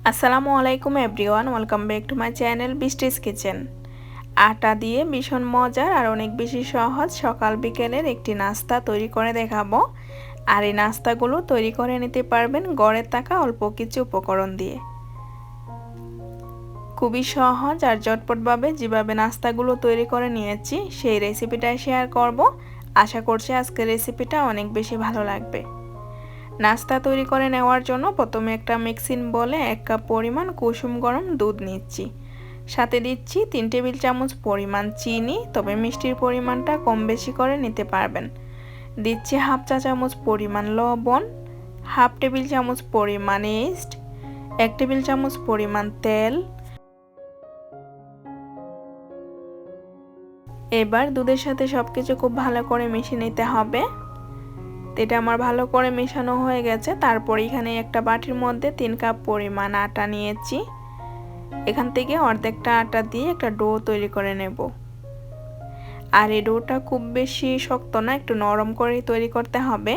Assalamualaikum everyone, welcome back to my channel Bristi's Kitchen। আটা দিয়ে ভীষণ মজার আর অনেক বেশি সহজ সকাল বিকেলের একটি নাস্তা তৈরি করে দেখাবো। আর এই নাস্তাগুলো তৈরি করে নিতে পারবেন ঘরে থাকা অল্প কিছু উপকরণ দিয়ে। খুবই সহজ আর ঝটপটভাবে যেভাবে নাস্তাগুলো তৈরি করে নিয়েছি সেই রেসিপিটাই শেয়ার করব। আশা করছি আজকের রেসিপিটা অনেক বেশি ভালো লাগবে। নাস্তা তৈরি করে নেওয়ার জন্য প্রথমে একটা মিক্সিং বলে 1 কাপ পরিমাণ কুসুম গরম দুধ নিচ্ছি। সাথে দিচ্ছি 3 টেবিল চামচ পরিমাণ চিনি, তবে মিষ্টির পরিমাণটা কম বেশি করে নিতে পারবেন। দিচ্ছি হাফ চা চামচ পরিমাণ লবণ, হাফ টেবিল চামচ পরিমাণ ইস্ট, 1 টেবিল চামচ পরিমাণ তেল। এবার দুধের সাথে সবকিছু খুব ভালো করে মিশিয়ে নিতে হবে। এটা আমার ভালো করে মেশানো হয়ে গেছে। তারপর এখানে একটা বাটির মধ্যে 3 কাপ পরিমাণ আটা নিয়েছি। এখান থেকে অর্ধেকটা আটা দিয়ে একটা ডো তৈরি করে নেব। আর এই ডোটা খুব বেশি শক্ত না, একটু নরম করে তৈরি করতে হবে।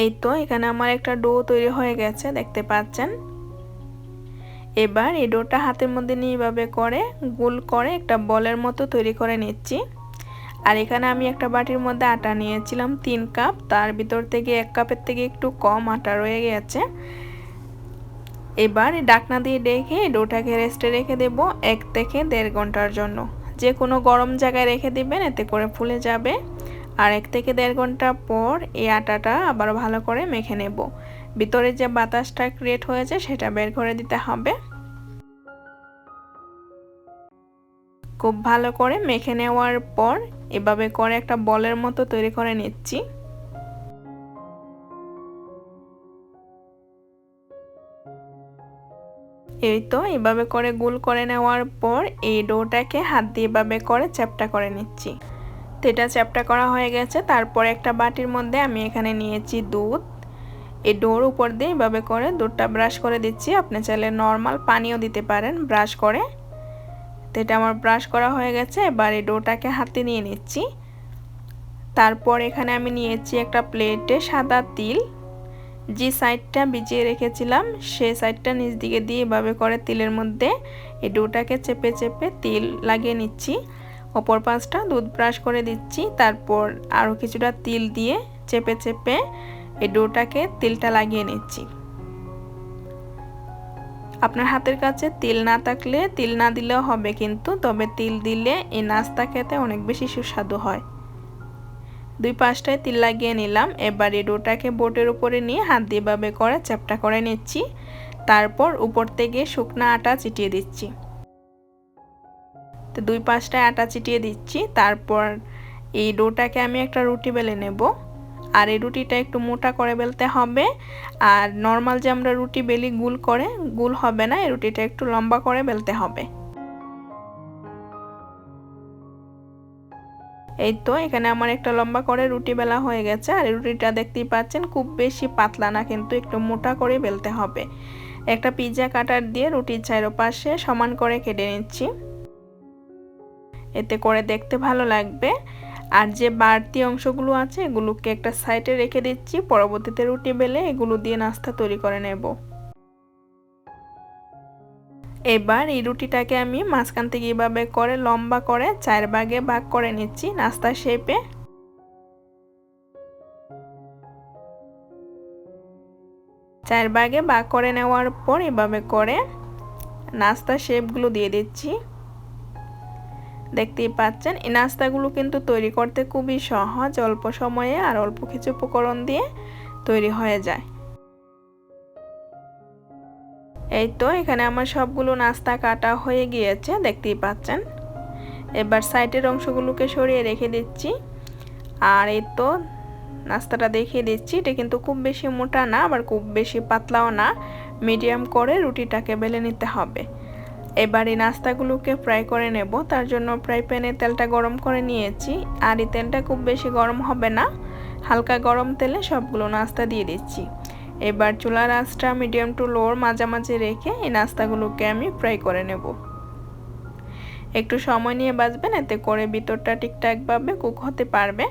এই তো এখানে আমার একটা ডো তৈরি হয়ে গেছে, দেখতে পাচ্ছেন। এবার এই ডোটা হাতের মধ্যে নিয়ে এভাবে করে গোল করে একটা বলের মতো তৈরি করে নিচ্ছি। আর এখানে আমি একটা বাটির মধ্যে আটা নিয়েছিলাম 3 কাপ, তার ভিতর থেকে 1 কাপের থেকে একটু কম আটা রয়ে গেছে। এবার ঢাকনা দিয়ে ঢেকে ডোটাকে রেস্টে রেখে দেব 1 থেকে 1.5 ঘন্টার জন্য। যে কোনো গরম জায়গায় রেখে দিবেন, এতে করে ফুলে যাবে। আর 1 থেকে 1.5 ঘন্টা পর এই আটাটা আবার ভালো করে মেখে নেব। ভিতরে যে বাতাসটা ক্রিয়েট হয়েছে সেটা বের করে দিতে হবে। খুব ভালো করে মেখে নেওয়ার পর এভাবে করে একটা বলের মতো তৈরি করে নিচ্ছি। এই তো এভাবে করে গোল করে নেওয়ার পর এই ডোটাকে হাত দিয়ে এভাবে করে চ্যাপটা করে নিচ্ছি। তো এটা চ্যাপটা করা হয়ে গেছে। তারপর একটা বাটির মধ্যে আমি এখানে নিয়েছি দুধ। এই ডোর উপর দিয়ে এভাবে করে দুধটা ব্রাশ করে দিচ্ছি। আপনি চাইলে নর্মাল পানিও দিতে পারেন ব্রাশ করে। তো এটা আমার ব্রাশ করা হয়ে গেছে। এবার এই ডোটাকে হাতে নিয়ে নিচ্ছি। তারপর এখানে আমি নিয়েছি একটা প্লেটে সাদা তিল। যে সাইডটা ভিজিয়ে রেখেছিলাম সেই সাইডটা নিচ দিকে দিয়ে এভাবে করে তিলের মধ্যে এই ডোটাকে চেপে চেপে তিল লাগিয়ে নিচ্ছি। অপর পাশটা দুধ ব্রাশ করে দিচ্ছি। তারপর আরও কিছুটা তিল দিয়ে চেপে চেপে এই ডোটাকে তিলটা লাগিয়ে নিচ্ছি। আপনার হাতের কাছে তিল না থাকলে তিল না দিলেও হবে, কিন্তু তবে তিল দিলে এই নাস্তা খেতে অনেক বেশি সুস্বাদু হয়। দুই পাশটায় তিল লাগিয়ে নিলাম। এবার এই ডোটাকে বোর্ডের উপরে নিয়ে হাত দিয়ে এভাবে করে চ্যাপটা করে নিচ্ছি। তারপর উপর থেকে শুকনো আটা ছিটিয়ে দিচ্ছি। তো দুই পাশটায় আটা ছিটিয়ে দিচ্ছি। তারপর এই ডোটাকে আমি একটা রুটি বেলে নেব। আর এই রুটিটা একটু মোটা করে বেলতে হবে। আর নর্মাল যে আমরা রুটি বেলি গোল করে, গোল হবে না, এই রুটিটা একটু লম্বা করে বেলতে হবে। এই তো এখানে আমার একটা লম্বা করে রুটি বেলা হয়ে গেছে। আর এই রুটিটা দেখতেই পাচ্ছেন খুব বেশি পাতলা না, কিন্তু একটু মোটা করে বেলতে হবে। একটা পিৎজা কাটার দিয়ে রুটির চারপাশে সমান করে কেটে নিচ্ছি, এতে করে দেখতে ভালো লাগবে। আর যে বাড়তি অংশগুলো আছে এগুলোকে একটা সাইডে রেখে দিচ্ছি। পরবর্তীতে রুটি বেলে এগুলো দিয়ে নাস্তা তৈরি করে নেব। এবার এই রুটিটাকে আমি মাঝখান থেকে এভাবে করে লম্বা করে 4 ভাগে ভাগ করে নিচ্ছি নাস্তা শেপে। চার ভাগে ভাগ করে নেওয়ার পর এভাবে করে নাস্তা শেপগুলো দিয়ে দিচ্ছি। দেখতেই পাচ্ছেন এই নাস্তাগুলো কিন্তু তৈরি করতে খুবই সহজ, অল্প সময়ে আর অল্প কিছু উপকরণ দিয়ে তৈরি হয়ে যায়। এই তো এখানে আমার সবগুলো নাস্তা কাটা হয়ে গিয়েছে, দেখতেই পাচ্ছেন। এবার সাইডের অংশগুলোকে সরিয়ে রেখে দিচ্ছি। আর এই তো নাস্তাটা দেখিয়ে দিচ্ছি। এটা কিন্তু খুব বেশি মোটা না, আবার খুব বেশি পাতলাও না, মিডিয়াম করে রুটিটাকে বেলে নিতে হবে। এবার এই নাস্তাগুলোকে ফ্রাই করে নেব। তার জন্য ফ্রাই প্যানে তেলটা গরম করে নিয়েছি। আর এই তেলটা খুব বেশি গরম হবে না, হালকা গরম তেলে সবগুলো নাস্তা দিয়ে দিচ্ছি। এবার চুলার আঁচটা মিডিয়াম টু লোর মাঝামাঝি রেখে এই নাস্তাগুলোকে আমি ফ্রাই করে নেব। একটু সময় নিয়ে ভাজবেন, এতে করে ভিতরটা ঠিকঠাকভাবে কুক হতে পারবে।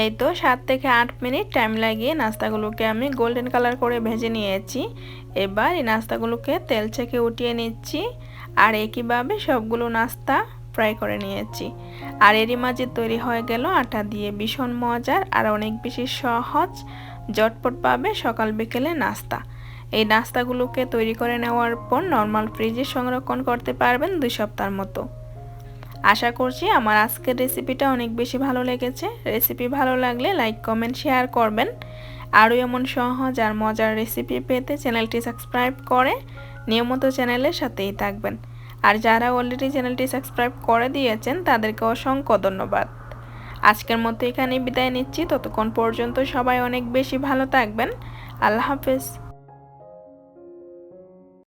এই তো 7 থেকে 8 মিনিট টাইম লাগিয়ে নাস্তাগুলোকে আমি গোল্ডেন কালার করে ভেজে নিয়েছি। এবার এই নাস্তাগুলোকে তেল থেকে উঠিয়ে নিচ্ছি আর একইভাবে সবগুলো নাস্তা ফ্রাই করে নিয়েছি। আর এরই মাঝে তৈরি হয়ে গেল আটা দিয়ে ভীষণ মজার আর অনেক বেশি সহজ ঝটপটভাবে সকাল বিকেলে নাস্তা। এই নাস্তাগুলোকে তৈরি করে নেওয়ার পর নরমাল ফ্রিজে সংরক্ষণ করতে পারবেন 2 সপ্তাহের মতো। আশা করছি আমার আজকের রেসিপিটা অনেক বেশি ভালো লেগেছে। রেসিপি ভালো লাগলে লাইক কমেন্ট শেয়ার করবেন। আরও এমন সহজ আর মজার রেসিপি পেতে চ্যানেলটি সাবস্ক্রাইব করে নিয়মিত চ্যানেলের সাথেই থাকবেন। আর যারা অলরেডি চ্যানেলটি সাবস্ক্রাইব করে দিয়েছেন তাদেরকে অসংখ্য ধন্যবাদ। আজকের মতো এখানেই বিদায় নিচ্ছি। ততক্ষণ পর্যন্ত সবাই অনেক বেশি ভালো থাকবেন। আল্লাহ হাফেজ।